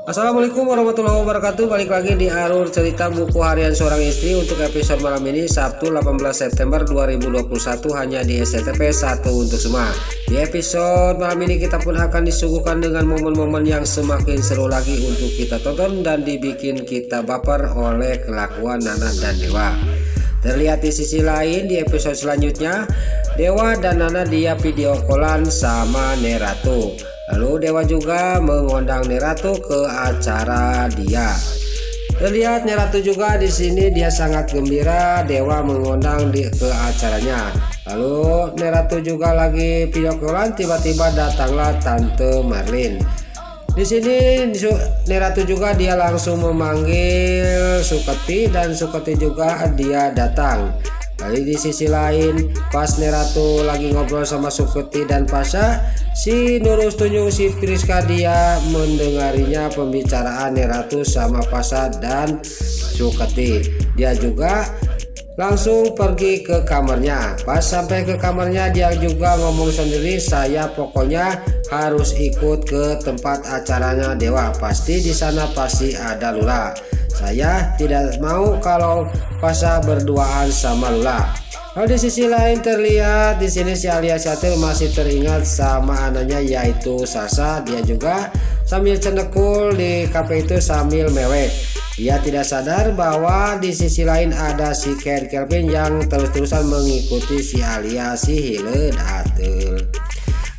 Assalamualaikum warahmatullahi wabarakatuh. Balik lagi di Alur Cerita Buku Harian Seorang Istri untuk episode malam ini, Sabtu 18 September 2021, hanya di SCTV 1 untuk semua. Di episode malam ini kita pun akan disuguhkan dengan momen-momen yang semakin seru lagi untuk kita tonton dan dibikin kita baper oleh kelakuan Nana dan Dewa. Terlihat di sisi lain di episode selanjutnya, Dewa dan Nana dia video callan sama Neratu. Lalu Dewa juga mengundang Neratu ke acara dia. Terlihat Neratu juga di sini dia sangat gembira Dewa mengundang ke acaranya. Lalu Neratu juga lagi video callan, tiba-tiba datanglah Tante Merlin. Di sini Neratu juga dia langsung memanggil Suketi dan Suketi juga dia datang. Kali di sisi lain, pas Neratu lagi ngobrol sama Suketi dan Pasha, si Nurul Tunjung si Priska dia mendengarinya pembicaraan Neratu sama Pasha dan Suketi. Dia juga langsung pergi ke kamarnya. Pas sampai ke kamarnya dia juga ngomong sendiri, saya pokoknya harus ikut ke tempat acaranya Dewa. Pasti di sana pasti ada Lula. Saya tidak mau kalau Pasha berduaan sama Lula. Lalu di sisi lain terlihat di sini si Alia Syatil masih teringat sama anaknya yaitu Sasa. Dia juga sambil cenekul di kafe itu sambil mewek. Dia tidak sadar bahwa di sisi lain ada si Ken Kelvin yang terus-terusan mengikuti si Alia si Hileud Atul.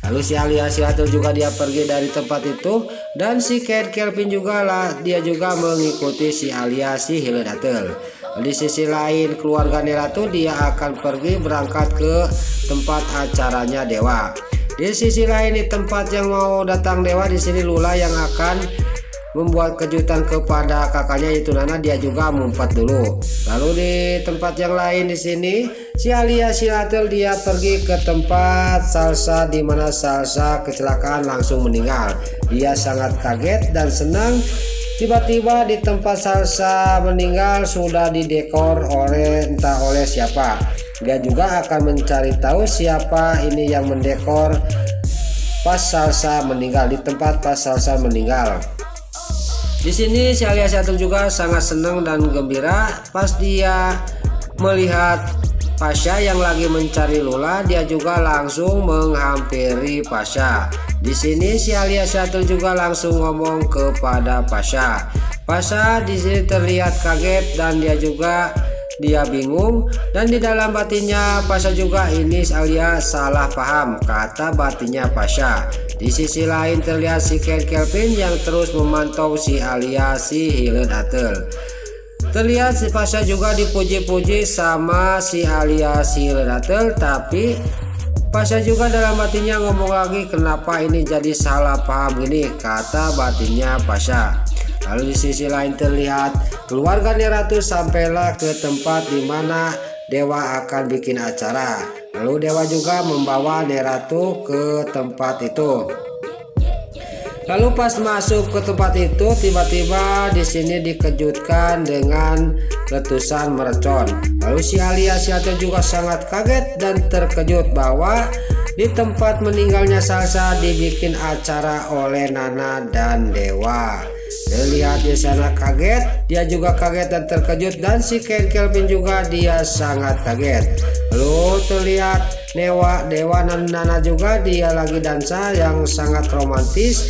Lalu si Alia si Atul juga dia pergi dari tempat itu dan si Ken Kelvin juga dia juga mengikuti si Alia si Hileud Atul. Di sisi lain keluarga Neratu dia akan pergi berangkat ke tempat acaranya Dewa. Di sisi lain di tempat yang mau datang Dewa, di sini Lula yang akan membuat kejutan kepada kakaknya yaitu Nana, dia juga ngumpet dulu. Lalu di tempat yang lain di sini si Alia Silatul dia pergi ke tempat Salsa di mana Salsa kecelakaan langsung meninggal. Dia sangat kaget dan senang. Tiba-tiba di tempat Salsa meninggal sudah didekor entah oleh siapa. Dia juga akan mencari tahu siapa ini yang mendekor pas Salsa meninggal, di tempat pas Salsa meninggal. Di sini si Alia Syatul juga sangat senang dan gembira pas dia melihat Pasha yang lagi mencari Lula. Dia juga langsung menghampiri Pasha. Di sini si Alia Syatul juga langsung ngomong kepada Pasha. Pasha di sini terlihat kaget dan dia bingung, dan di dalam batinnya Pasha juga ini Alia salah paham kata batinnya Pasha. Di sisi lain terlihat si Ken Kelvin yang terus memantau si Alia si Hileud Atul. Terlihat si Pasha juga dipuji-puji sama si Alia si Hileud Atul, tapi Pasha juga dalam batinnya ngomong lagi, kenapa ini jadi salah paham gini kata batinnya Pasha. Lalu di sisi lain terlihat keluarga Neratu sampailah ke tempat di mana Dewa akan bikin acara. Lalu Dewa juga membawa Neratu ke tempat itu. Lalu pas masuk ke tempat itu, tiba-tiba di sini dikejutkan dengan letusan mercon. Lalu si Alia Syatul juga sangat kaget dan terkejut bahwa di tempat meninggalnya Salsa dibikin acara oleh Nana dan Dewa. Terlihat di sana kaget, dia juga kaget dan terkejut, dan si Ken Kelvin juga dia sangat kaget. Lalu terlihat Dewa dan Nana juga dia lagi dansa yang sangat romantis.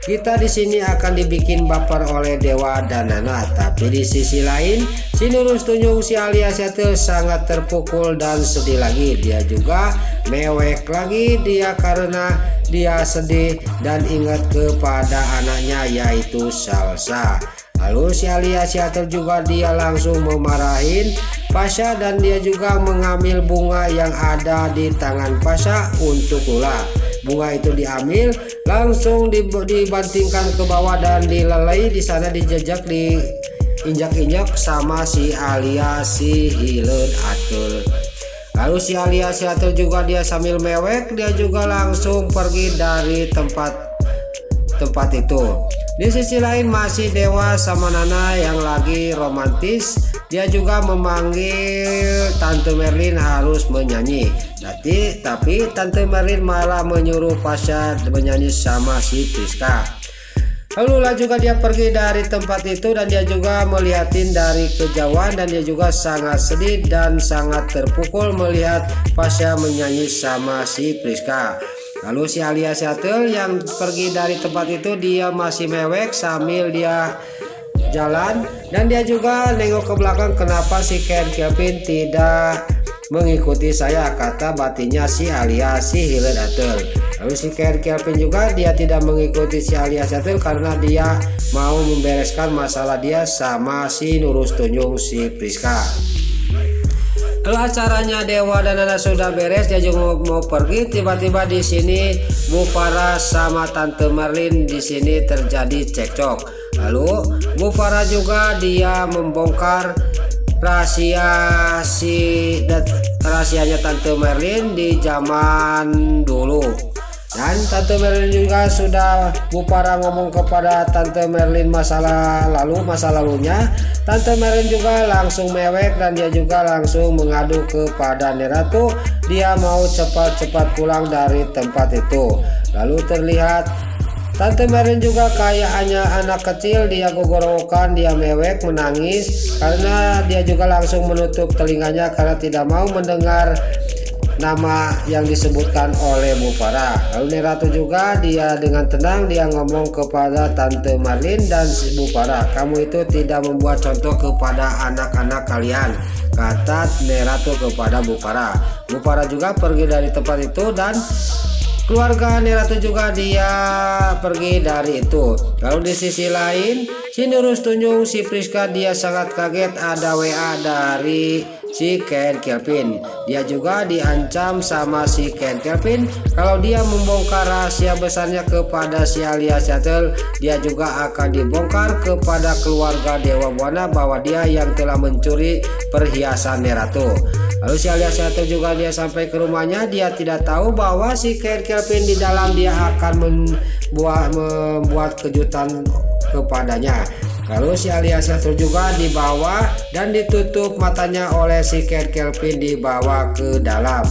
Kita di sini akan dibikin baper oleh Dewa dan Nana, tapi di sisi lain si Nurul Tunjung si Alia Syatul sangat terpukul dan sedih lagi. Dia juga mewek lagi dia karena dia sedih dan ingat kepada anaknya yaitu Salsa. Lalu si Alia Syatul juga dia langsung memarahin Pasha dan dia juga mengambil bunga yang ada di tangan Pasha untuk Lula. Bunga itu diambil langsung dibantingkan ke bawah dan dilelai di sana, dijejak diinjak-injak sama si Alia si Hileud Atul. Lalu si Alia Syatul juga dia sambil mewek, dia juga langsung pergi dari tempat itu. Di sisi lain masih Dewa sama Nana yang lagi romantis. Dia juga memanggil Tante Merlin harus menyanyi. Tapi Tante Merlin malah menyuruh Pasha menyanyi sama si Priska. Lalu juga dia pergi dari tempat itu dan dia juga melihatin dari kejauhan dan dia juga sangat sedih dan sangat terpukul melihat Pasha menyanyi sama si Priska. Lalu si Alia Seattle yang pergi dari tempat itu dia masih mewek sambil dia jalan dan dia juga nengok ke belakang, kenapa si Ken Kevin tidak mengikuti saya, kata batinnya si Alia si Helen Atel. Lalu si Ken Kevin juga dia tidak mengikuti si Alia Atel karena dia mau membereskan masalah dia sama si Nurus Tunjung si Priska. Lalu acaranya Dewa dan Nana sudah beres, dia juga mau pergi. Tiba-tiba di sini Bu Farah sama Tante Merlin di sini terjadi cekcok. Lalu Bu Farah juga dia membongkar rahasianya Tante Merlin di zaman dulu. Dan Tante Merlin juga sudah Bu Farah ngomong kepada Tante Merlin masa lalunya. Tante Merlin juga langsung mewek dan dia juga langsung mengadu kepada Neratu. Dia mau cepat-cepat pulang dari tempat itu. Lalu terlihat Tante Merlin juga kayaknya anak kecil, dia gogorokan, dia mewek menangis karena dia juga langsung menutup telinganya karena tidak mau mendengar nama yang disebutkan oleh Bu Farah. Lalu Neratu juga dia dengan tenang dia ngomong kepada Tante Merlin dan Bu Farah, kamu itu tidak membuat contoh kepada anak-anak kalian, kata Neratu kepada Bu Farah. Bu Farah juga pergi dari tempat itu dan keluarga Neratu juga dia pergi dari itu. Lalu di sisi lain si Nurus Tunjung si Priska dia sangat kaget ada WA dari si Ken Kevin. Dia juga diancam sama si Ken Kevin kalau dia membongkar rahasia besarnya kepada si Alia Seattle, dia juga akan dibongkar kepada keluarga Dewa Buana bahwa dia yang telah mencuri perhiasan Neratu. Lalu si Alia Seattle juga dia sampai ke rumahnya, dia tidak tahu bahwa si Ken Kevin di dalam dia akan membuat kejutan kepadanya. Lalu si Alia Seattle juga dibawa dan ditutup matanya oleh si Ken Kevin, dibawa ke dalam.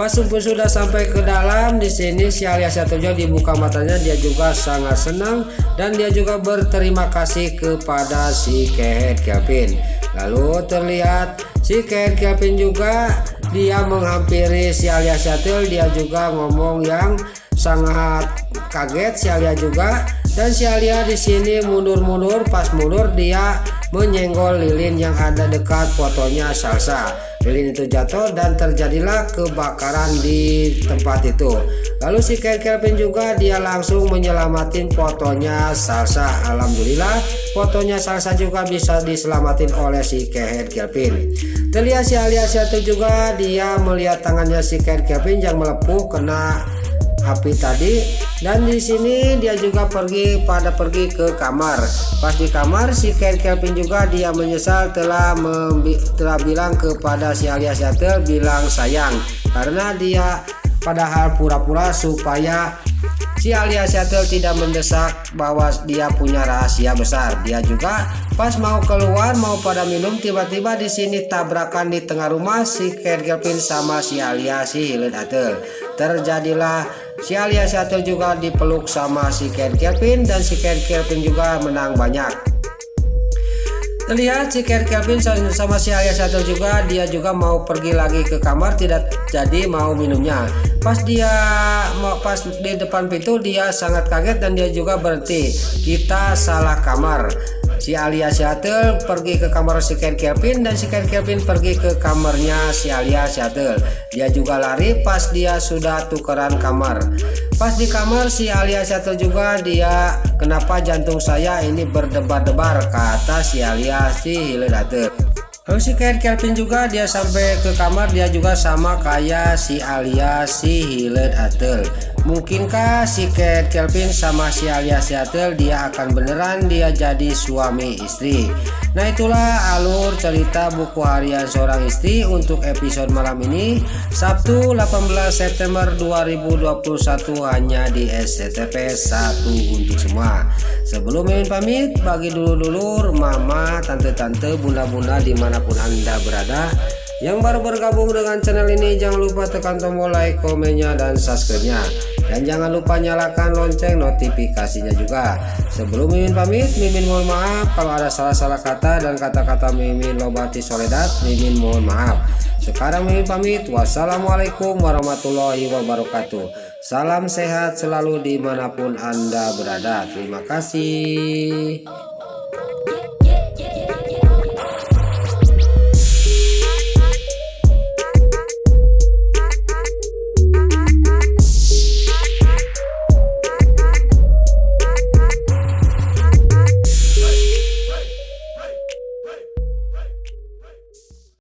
Pas sudah sampai ke dalam, di sini si Alia Seattle juga dibuka matanya, dia juga sangat senang dan dia juga berterima kasih kepada si Ken Kevin. Lalu terlihat si Ken Kevin juga dia menghampiri si Alia Seattle, dia juga ngomong yang sangat kaget si Alia juga. Dan si Alia di sini mundur-mundur, pas mundur dia menyenggol lilin yang ada dekat fotonya Salsa. Lilin itu jatuh dan terjadilah kebakaran di tempat itu. Lalu si Ken Kevin juga dia langsung menyelamatin fotonya Salsa. Alhamdulillah fotonya Salsa juga bisa diselamatin oleh si Ken Kevin. Terlihat si Alia Seattle juga dia melihat tangannya si Ken Kevin yang melepuh kena api tadi, dan di sini dia juga pergi ke kamar. Pas di kamar si Ken Kevin juga dia menyesal telah bilang kepada si Alia Seattle bilang sayang, karena dia padahal pura-pura supaya si Alia Seattle tidak mendesak bahwa dia punya rahasia besar. Dia juga pas mau keluar mau pada minum, tiba-tiba di sini tabrakan di tengah rumah si Ken Kevin sama si Alia si Helen Atel. Terjadilah si Alia Seattle juga dipeluk sama si Ken Kevin dan si Ken Kevin juga menang banyak. Terlihat si Ken Kevin sama si Alia Seattle juga dia juga mau pergi lagi ke kamar, tidak jadi mau minumnya. Pas di depan pintu dia sangat kaget dan dia juga berhenti. Kita salah kamar. Si Alia Seattle pergi ke kamar si Ken Kevin dan si Ken Kevin pergi ke kamarnya si Alia Seattle. Dia juga lari pas dia sudah tukeran kamar. Pas di kamar si Alia Seattle juga dia, kenapa jantung saya ini berdebar-debar, kata si Alia si Helen Atel. Lalu si Ken Kevin juga dia sampai ke kamar, dia juga sama kayak si Alia si Helen Atel. Mungkinkah si Ken Kevin sama si Alia Seattle dia akan beneran dia jadi suami istri? Nah itulah alur cerita buku harian seorang istri untuk episode malam ini, Sabtu 18 September 2021 hanya di SCTP 1 untuk semua. Sebelum Mimin pamit, bagi dulur-dulur, mama, tante-tante, bunda-bunda dimanapun anda berada Yang baru bergabung dengan channel ini jangan lupa tekan tombol like, komennya, dan subscribe-nya. Dan jangan lupa nyalakan lonceng notifikasinya juga. Sebelum Mimin pamit, Mimin mohon maaf kalau ada salah-salah kata dan kata-kata Mimin lobati soledad, Mimin mohon maaf. Sekarang Mimin pamit. Wassalamualaikum warahmatullahi wabarakatuh. Salam sehat selalu dimanapun Anda berada. Terima kasih.